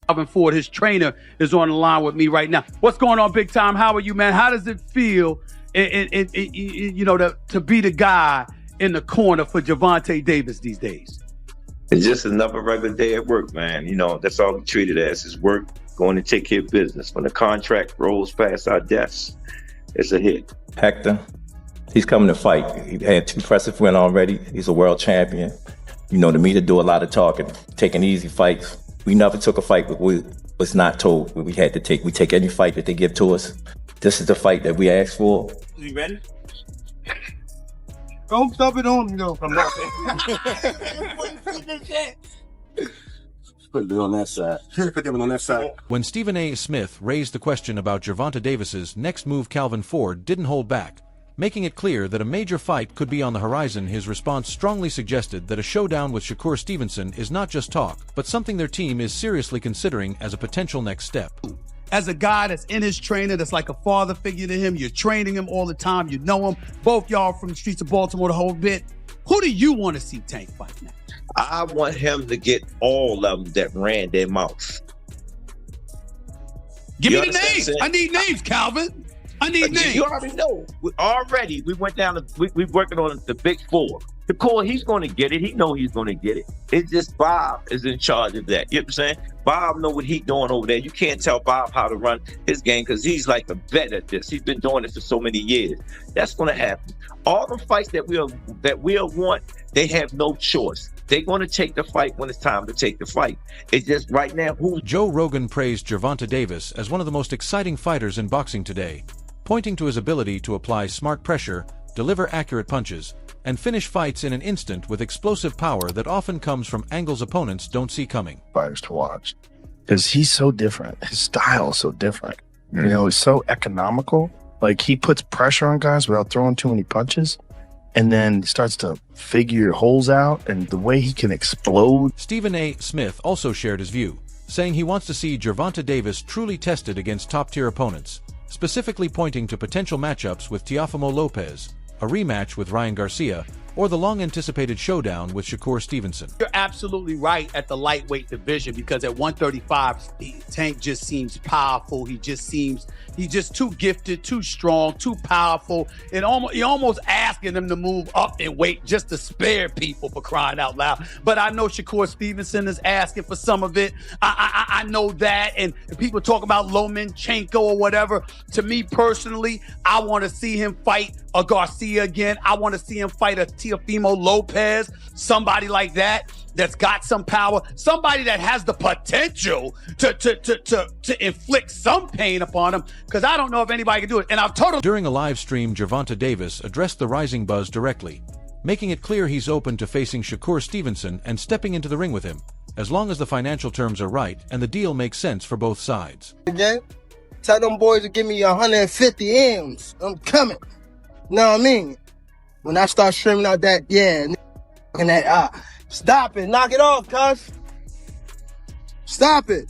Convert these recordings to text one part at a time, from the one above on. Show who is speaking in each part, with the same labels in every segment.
Speaker 1: Calvin Ford, his trainer, is on the line with me right now. What's going on, Big Time? How are you, man? How does it feel, to be the guy in the corner for Gervonta Davis these days?
Speaker 2: It's just another regular day at work, man. You know, that's all we treat it as, is work, going to take care of business. When the contract rolls past our desks, it's a hit.
Speaker 3: Hector, he's coming to fight. He had 2 impressive wins already. He's a world champion. You know, to me, to do a lot of talking, taking easy fights. We never took a fight but we was not told what we had to take. We take any fight that they give to us. This is the fight that we asked for.
Speaker 4: You ready? Don't stop it on me, though. I'm not Put it on that side. Put them on that side.
Speaker 5: When Stephen A. Smith raised the question about Gervonta Davis's next move, Calvin Ford didn't hold back. Making it clear that a major fight could be on the horizon, his response strongly suggested that a showdown with Shakur Stevenson is not just talk, but something their team is seriously considering as a potential next step.
Speaker 1: As a guy that's in his trainer, that's like a father figure to him, you're training him all the time, you know him, both y'all from the streets of Baltimore the whole bit. Who do you want to see Tank fight now?
Speaker 2: I want him to get all of them that ran their mouth.
Speaker 1: Give me the names. I need names, Calvin. I need names.
Speaker 2: You already know. We went down to, we're working on the big 4. The core, he's going to get it. He know he's going to get it. It's just Bob is in charge of that. You know what I'm saying? Bob know what he's doing over there. You can't tell Bob how to run his game because he's like a vet at this. He's been doing it for so many years. That's going to happen. All the fights that we'll want, they have no choice. They're going to take the fight when it's time to take the fight. It's just right now who.
Speaker 5: Joe Rogan praised Gervonta Davis as one of the most exciting fighters in boxing today, pointing to his ability to apply smart pressure, deliver accurate punches, and finish fights in an instant with explosive power that often comes from angles opponents don't see coming.
Speaker 6: Fighters to watch, because he's so different. His style is so different. You know, he's so economical. Like, he puts pressure on guys without throwing too many punches, and then starts to figure holes out, and the way he can explode.
Speaker 5: Stephen A. Smith also shared his view, saying he wants to see Gervonta Davis truly tested against top-tier opponents, specifically pointing to potential matchups with Teofimo Lopez, a rematch with Ryan Garcia, or the long-anticipated showdown with Shakur Stevenson.
Speaker 1: You're absolutely right at the lightweight division, because at 135, Tank just seems powerful. He's just too gifted, too strong, too powerful. You're almost asking him to move up in weight just to spare people, for crying out loud. But I know Shakur Stevenson is asking for some of it. I know that. And people talk about Lomachenko or whatever. To me personally, I want to see him fight a Garcia again. I want to see him fight a Teofimo Lopez, somebody like that, that's got some power, somebody that has the potential to inflict some pain upon him, because I don't know if anybody can do it. And I've told him.
Speaker 5: During a live stream, Gervonta Davis addressed the rising buzz directly, making it clear he's open to facing Shakur Stevenson and stepping into the ring with him, as long as the financial terms are right and the deal makes sense for both sides.
Speaker 4: Again, tell them boys to give me 150 M's. I'm coming. Know what I mean? When I start streaming out that, and that, stop it, knock it off, cuz. Stop it.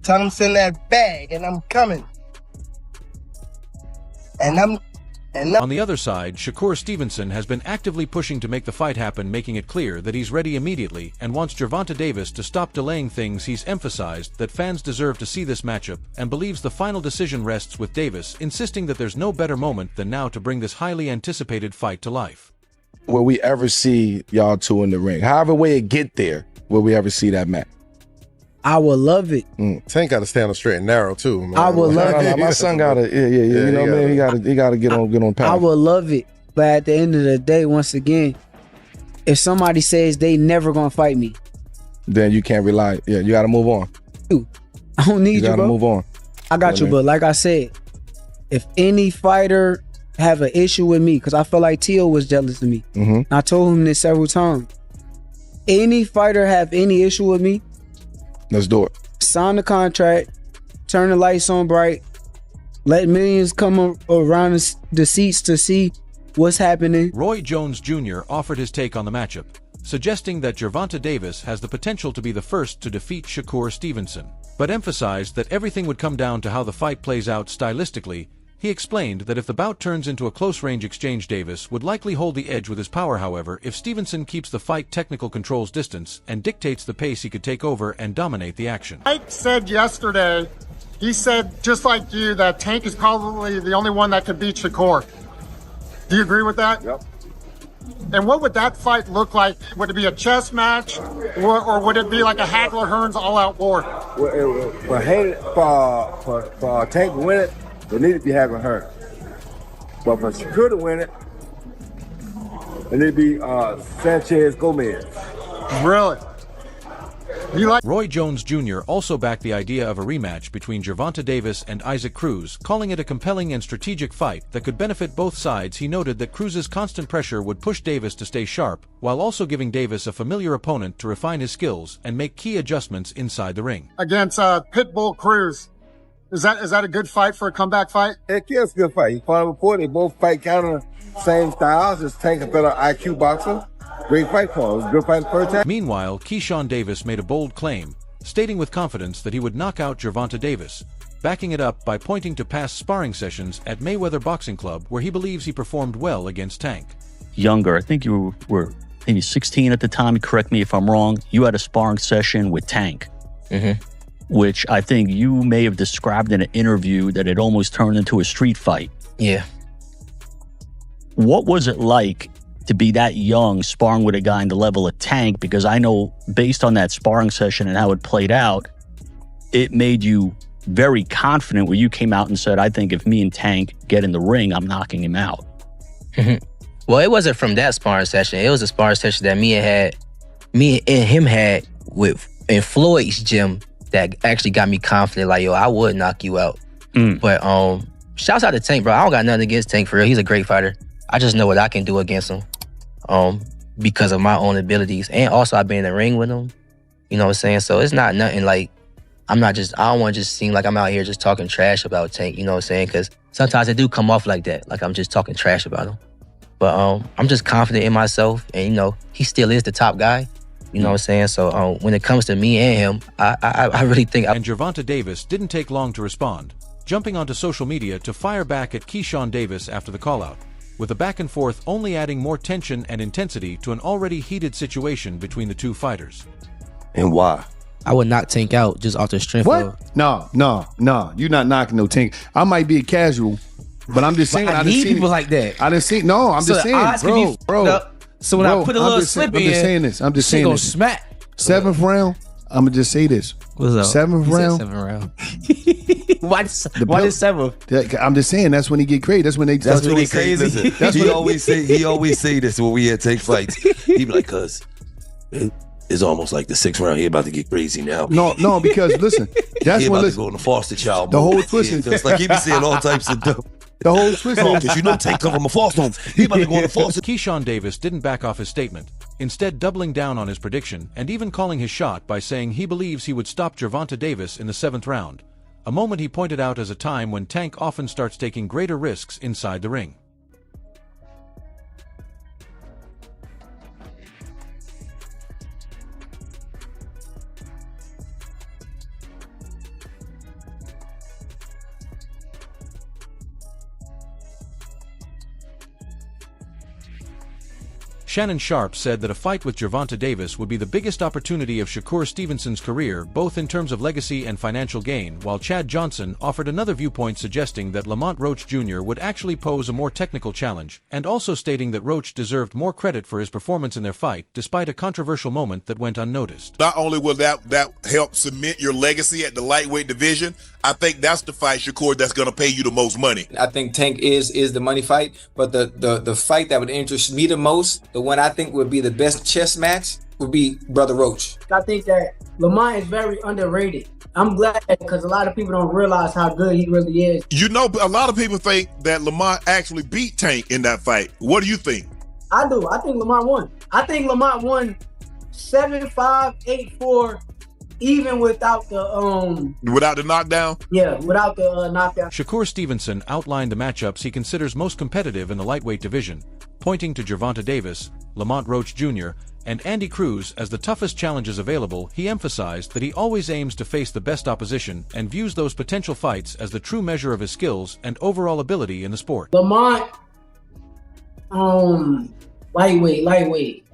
Speaker 4: Tell them send that bag, and I'm coming. On
Speaker 5: the other side, Shakur Stevenson has been actively pushing to make the fight happen, making it clear that he's ready immediately and wants Gervonta Davis to stop delaying things. He's emphasized that fans deserve to see this matchup and believes the final decision rests with Davis, insisting that there's no better moment than now to bring this highly anticipated fight to life.
Speaker 7: Will we ever see y'all two in the ring? However way it get there, will we ever see that match?
Speaker 8: I would love it.
Speaker 9: Tank got to stand on straight and narrow too, man.
Speaker 8: I would love it.
Speaker 7: My son got to, you know what I mean? He got to get on power.
Speaker 8: I would love it, but at the end of the day, once again, if somebody says they never gonna fight me,
Speaker 7: then you can't rely. Yeah, you got to move on.
Speaker 8: Dude, I don't need you, bro.
Speaker 7: You got to move on.
Speaker 8: I got you, but like I said, if any fighter have an issue with me, because I feel like Tio was jealous of me. I told him this several times. Any fighter have any issue with me,
Speaker 7: let's do it.
Speaker 8: Sign the contract, turn the lights on bright, let millions come around the seats to see what's happening.
Speaker 5: Roy Jones Jr. offered his take on the matchup, suggesting that Gervonta Davis has the potential to be the first to defeat Shakur Stevenson, but emphasized that everything would come down to how the fight plays out stylistically. He explained that if the bout turns into a close-range exchange, Davis would likely hold the edge with his power. However, if Stevenson keeps the fight technical control's distance and dictates the pace, he could take over and dominate the action.
Speaker 10: Mike said yesterday, he said, just like you, that Tank is probably the only one that could beat Shakur. Do you agree with that?
Speaker 9: Yep.
Speaker 10: And what would that fight look like? Would it be a chess match, or would it be like a Hagler-Hearns all-out war?
Speaker 9: For Tank to win it, it need to be Hagler-Hearns. But for Shakur to win it, it need to be Sanchez-Gomez.
Speaker 10: Really?
Speaker 5: Roy Jones Jr. also backed the idea of a rematch between Gervonta Davis and Isaac Cruz, calling it a compelling and strategic fight that could benefit both sides. He noted that Cruz's constant pressure would push Davis to stay sharp, while also giving Davis a familiar opponent to refine his skills and make key adjustments inside the ring.
Speaker 10: Against Pitbull Cruz, is that a good fight for a comeback fight?
Speaker 9: Heck yeah, it's a good fight. You fought him before. They both fight kind of same styles. Just Tank a better IQ boxer. Great fight for him. It was a good fight the first time.
Speaker 5: Meanwhile, Keyshawn Davis made a bold claim, stating with confidence that he would knock out Gervonta Davis, backing it up by pointing to past sparring sessions at Mayweather Boxing Club where he believes he performed well against Tank.
Speaker 11: Younger, I think you were maybe 16 at the time, correct me if I'm wrong. You had a sparring session with Tank, which I think you may have described in an interview that it almost turned into a street fight.
Speaker 12: Yeah.
Speaker 11: What was it like to be that young, sparring with a guy in the level of Tank? Because I know based on that sparring session and how it played out, it made you very confident where you came out and said, I think if me and Tank get in the ring, I'm knocking him out.
Speaker 12: Well, it wasn't from that sparring session. It was a sparring session that me and him had in Floyd's gym that actually got me confident, like, yo, I would knock you out. But shouts out to Tank, bro. I don't got nothing against Tank, for real. He's a great fighter. I just know what I can do against him. Because of my own abilities. And also I've been in the ring with him. You know what I'm saying? So it's not nothing like, I don't want to just seem like I'm out here just talking trash about Tank, you know what I'm saying? Because sometimes I do come off like that, like I'm just talking trash about him. But I'm just confident in myself, and you know, he still is the top guy. You know what I'm saying? So when it comes to me and him, I really think...
Speaker 5: And Gervonta Davis didn't take long to respond, jumping onto social media to fire back at Keyshawn Davis after the call-out, with the back and forth only adding more tension and intensity to an already heated situation between the two fighters.
Speaker 9: And why?
Speaker 12: I would knock Tank out just off the strength of...
Speaker 13: No. You're not knocking no Tank. I might be a casual, but I'm just saying...
Speaker 12: I need people like that.
Speaker 13: I didn't see... No, I'm just saying, bro.
Speaker 12: So when I put a little slip in...
Speaker 13: I'm just saying this. I'm just saying this.
Speaker 12: Smack.
Speaker 13: 7th round, I'm going to just say this.
Speaker 12: What's up?
Speaker 13: 7th round.
Speaker 12: 7th round. Why is 7th?
Speaker 13: I'm just saying that's when he get crazy. That's when they start
Speaker 14: That's when he crazy. Listen, he always say this when we had Tank fights. He be like, cuz it's almost like the 6th round. He about to get crazy now.
Speaker 13: No, because listen, that's
Speaker 14: he
Speaker 13: when
Speaker 14: about to go in the foster child.
Speaker 13: The
Speaker 14: mode.
Speaker 13: whole twist is
Speaker 14: it's like he be saying all types of stuff.
Speaker 13: The whole twist is
Speaker 14: because you know Tank come from a foster home. He about to go in the foster.
Speaker 5: Keyshawn Davis didn't back off his statement, instead doubling down on his prediction and even calling his shot by saying he believes he would stop Gervonta Davis in the 7th round, a moment he pointed out as a time when Tank often starts taking greater risks inside the ring. Shannon Sharp said that a fight with Gervonta Davis would be the biggest opportunity of Shakur Stevenson's career, both in terms of legacy and financial gain, while Chad Johnson offered another viewpoint suggesting that Lamont Roach Jr. would actually pose a more technical challenge, and also stating that Roach deserved more credit for his performance in their fight, despite a controversial moment that went unnoticed.
Speaker 15: Not only will that help cement your legacy at the lightweight division, I think that's the fight, Shakur, that's going to pay you the most money.
Speaker 16: I think Tank is the money fight, but the fight that would interest me the most, the one I think would be the best chess match, would be Brother Roach.
Speaker 8: I think that Lamont is very underrated. I'm glad because a lot of people don't realize how good he really is.
Speaker 15: You know, a lot of people think that Lamont actually beat Tank in that fight. What do you think?
Speaker 8: I do. I think Lamont won. I think Lamont won 7-5, 8-4. even without the
Speaker 15: knockdown.
Speaker 8: Yeah, without the knockdown.
Speaker 5: Shakur Stevenson outlined the matchups he considers most competitive in the lightweight division, pointing to Gervonta Davis, Lamont Roach Jr., and Andy Cruz as the toughest challenges available. He emphasized that he always aims to face the best opposition and views those potential fights as the true measure of his skills and overall ability in the sport.
Speaker 8: Lamont, lightweight.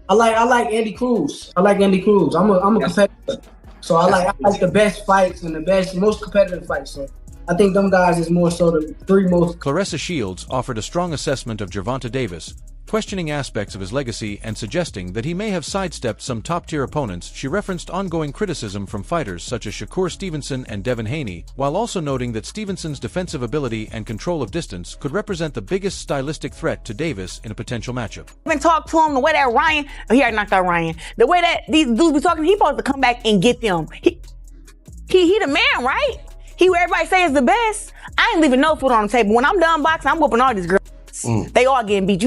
Speaker 8: I like Andy Cruz. I'm a competitor, so I like the best fights and the most competitive fights. So I think them guys is more so the three most.
Speaker 5: Claressa Shields offered a strong assessment of Gervonta Davis, questioning aspects of his legacy and suggesting that he may have sidestepped some top-tier opponents. She referenced ongoing criticism from fighters such as Shakur Stevenson and Devin Haney, while also noting that Stevenson's defensive ability and control of distance could represent the biggest stylistic threat to Davis in a potential matchup.
Speaker 17: Been talk to him the way that Ryan, he already knocked out Ryan. The way that these dudes be talking, he supposed to come back and get them. He the man, right? He where everybody say is the best. I ain't leaving no foot on the table. When I'm done boxing, I'm whooping all these girls. They all getting beat.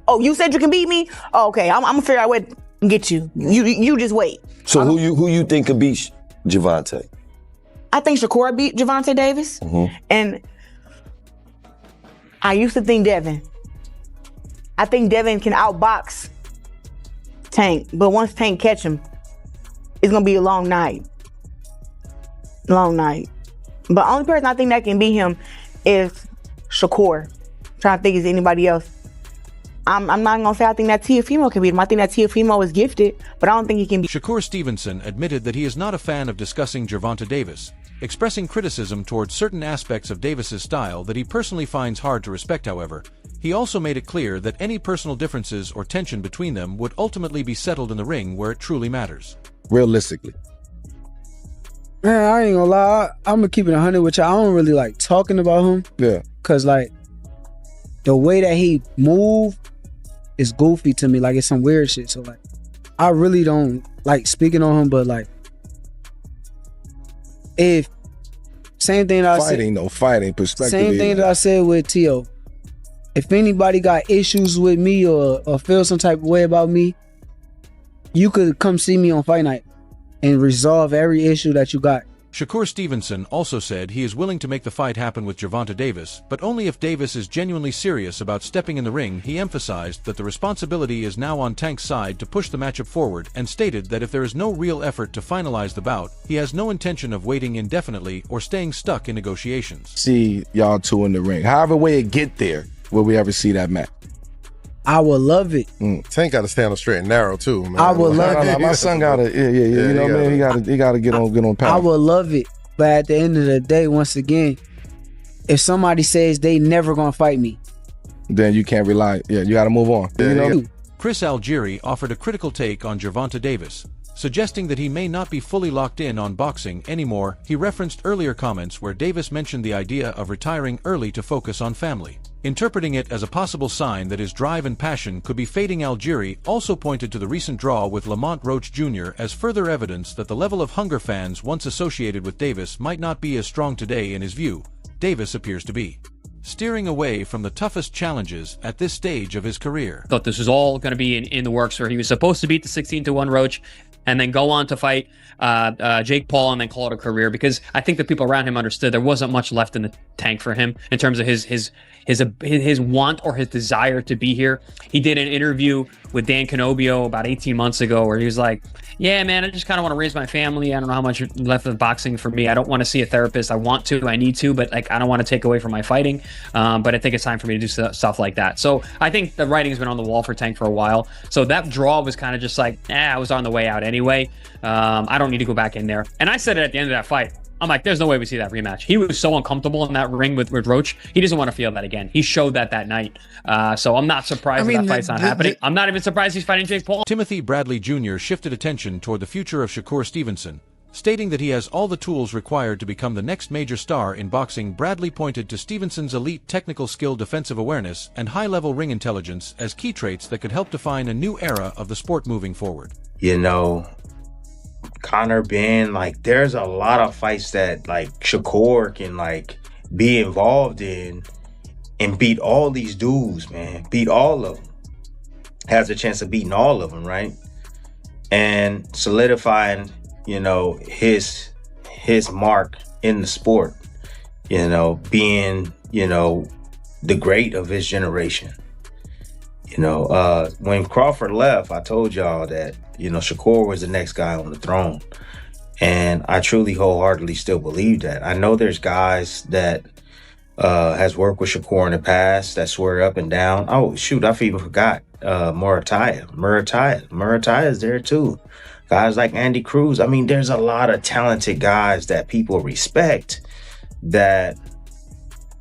Speaker 17: Oh, you said you can beat me? Oh, okay, I'm gonna figure out a way to get you. You just wait.
Speaker 14: So who you think could beat Gervonta?
Speaker 17: I think Shakur beat Gervonta Davis, and I used to think Devin. I think Devin can outbox Tank, but once Tank catch him, it's gonna be a long night. Long night. But only person I think that can beat him is Shakur. I'm trying to think is anybody else. I'm not gonna say I think that Teofimo can beat him. I think that Teofimo is gifted, but I don't think he can beat.
Speaker 5: Shakur Stevenson admitted that he is not a fan of discussing Gervonta Davis, expressing criticism towards certain aspects of Davis's style that he personally finds hard to respect. However, he also made it clear that any personal differences or tension between them would ultimately be settled in the ring where it truly matters.
Speaker 7: Realistically.
Speaker 8: Man, I ain't gonna lie. I'm gonna keep it 100 with y'all. I don't really like talking about him.
Speaker 7: Yeah.
Speaker 8: Cause like the way that he move is goofy to me. Like it's some weird shit. So like I really don't like speaking on him, but like if same thing that I said.
Speaker 7: Fighting, no fighting perspective.
Speaker 8: Same thing that I said with Tio. If anybody got issues with me or feel some type of way about me, you could come see me on fight night and resolve every issue that you got.
Speaker 5: Shakur Stevenson also said he is willing to make the fight happen with Gervonta Davis, but only if Davis is genuinely serious about stepping in the ring. He emphasized that the responsibility is now on Tank's side to push the matchup forward and stated that if there is no real effort to finalize the bout, he has no intention of waiting indefinitely or staying stuck in negotiations.
Speaker 7: See y'all two in the ring. However way it get there, will we ever see that match?
Speaker 8: I would love it.
Speaker 18: Tank got to stand up straight and narrow too, man.
Speaker 8: I would love it.
Speaker 7: My son gotta, you know what I mean? He gotta get on path.
Speaker 8: I would love it. But at the end of the day, once again, if somebody says they never gonna fight me,
Speaker 7: then you can't rely. Yeah, you gotta move on. You know?
Speaker 5: Chris Algieri offered a critical take on Gervonta Davis, suggesting that he may not be fully locked in on boxing anymore. He referenced earlier comments where Davis mentioned the idea of retiring early to focus on family, interpreting it as a possible sign that his drive and passion could be fading. Algieri also pointed to the recent draw with Lamont Roach Jr. as further evidence that the level of hunger fans once associated with Davis might not be as strong today. In his view, Davis appears to be steering away from the toughest challenges at this stage of his career.
Speaker 19: Thought this was all going to be in the works, where he was supposed to beat the 16-1 Roach and then go on to fight Jake Paul and then call it a career, because I think the people around him understood there wasn't much left in the tank for him in terms of his want or his desire to be here. He did an interview with Dan Canobio about 18 months ago where he was like, yeah, man, I just kind of want to raise my family. I don't know how much left of boxing for me. I don't want to see a therapist. I want to, I need to, but like I don't want to take away from my fighting. But I think it's time for me to do stuff like that. So I think the writing's been on the wall for Tank for a while. So that draw was kind of just like, I was on the way out anyway. I don't need to go back in there. And I said it at the end of that fight. I'm like, there's no way we see that rematch. He was so uncomfortable in that ring with Roach. He doesn't want to feel that again. He showed that night. So I'm not surprised that fight's not happening. I'm not even surprised he's fighting Jake Paul.
Speaker 5: Timothy Bradley Jr. shifted attention toward the future of Shakur Stevenson, stating that he has all the tools required to become the next major star in boxing. Bradley pointed to Stevenson's elite technical skill, defensive awareness, and high-level ring intelligence as key traits that could help define a new era of the sport moving forward.
Speaker 20: You know, Conor Ben, like there's a lot of fights that like Shakur can like be involved in and beat all these dudes, man. Beat all of them. Has a chance of beating all of them, right? and solidifying, his mark in the sport, being, the great of his generation. When Crawford left, I told y'all that, Shakur was the next guy on the throne. And I truly wholeheartedly still believe that. I know there's guys that has worked with Shakur in the past that swear up and down. Oh, shoot, I even forgot Murataya. Murataya is there too. Guys like Andy Cruz. I mean, there's a lot of talented guys that people respect that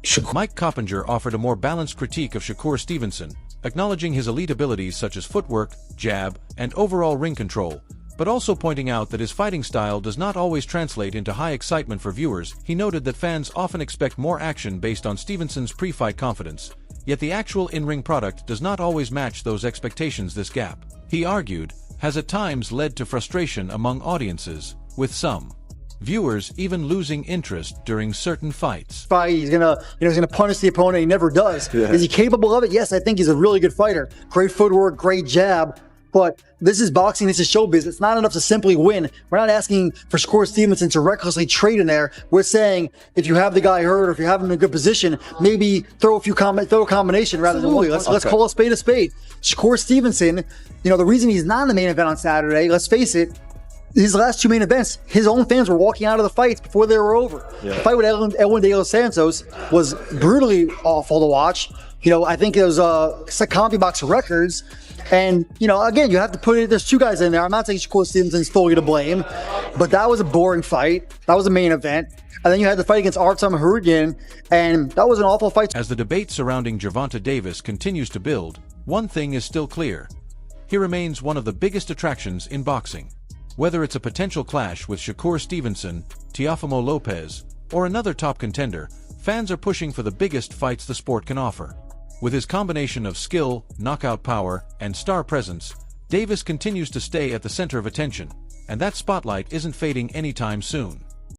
Speaker 5: Shakur. Mike Coppinger offered a more balanced critique of Shakur Stevenson, acknowledging his elite abilities such as footwork, jab, and overall ring control, but also pointing out that his fighting style does not always translate into high excitement for viewers. He noted that fans often expect more action based on Stevenson's pre-fight confidence, yet the actual in-ring product does not always match those expectations. This gap, he argued, has at times led to frustration among audiences, with some viewers even losing interest during certain fights.
Speaker 21: He's gonna punish the opponent. He never does.
Speaker 14: Yeah.
Speaker 21: Is he capable of it? Yes, I think he's a really good fighter. Great footwork, great jab. But this is boxing, this is showbiz. It's not enough to simply win. We're not asking for Shakur Stevenson to recklessly trade in there. We're saying if you have the guy hurt or if you have him in a good position, maybe throw a combination rather than one. Let's call a spade a spade. Shakur Stevenson, the reason he's not in the main event on Saturday, let's face it, his last two main events, his own fans were walking out of the fights before they were over. Yeah. The fight with Edwin De Los Santos was brutally awful to watch. I think it was CompuBox records. And, again, you have to put it, there's two guys in there. I'm not saying Shakur Stevenson's fully to blame, but that was a boring fight. That was a main event. And then you had the fight against Artem Harugin, and that was an awful fight.
Speaker 5: As the debate surrounding Gervonta Davis continues to build, one thing is still clear. He remains one of the biggest attractions in boxing. Whether it's a potential clash with Shakur Stevenson, Teofimo Lopez, or another top contender, fans are pushing for the biggest fights the sport can offer. With his combination of skill, knockout power, and star presence, Davis continues to stay at the center of attention, and that spotlight isn't fading anytime soon.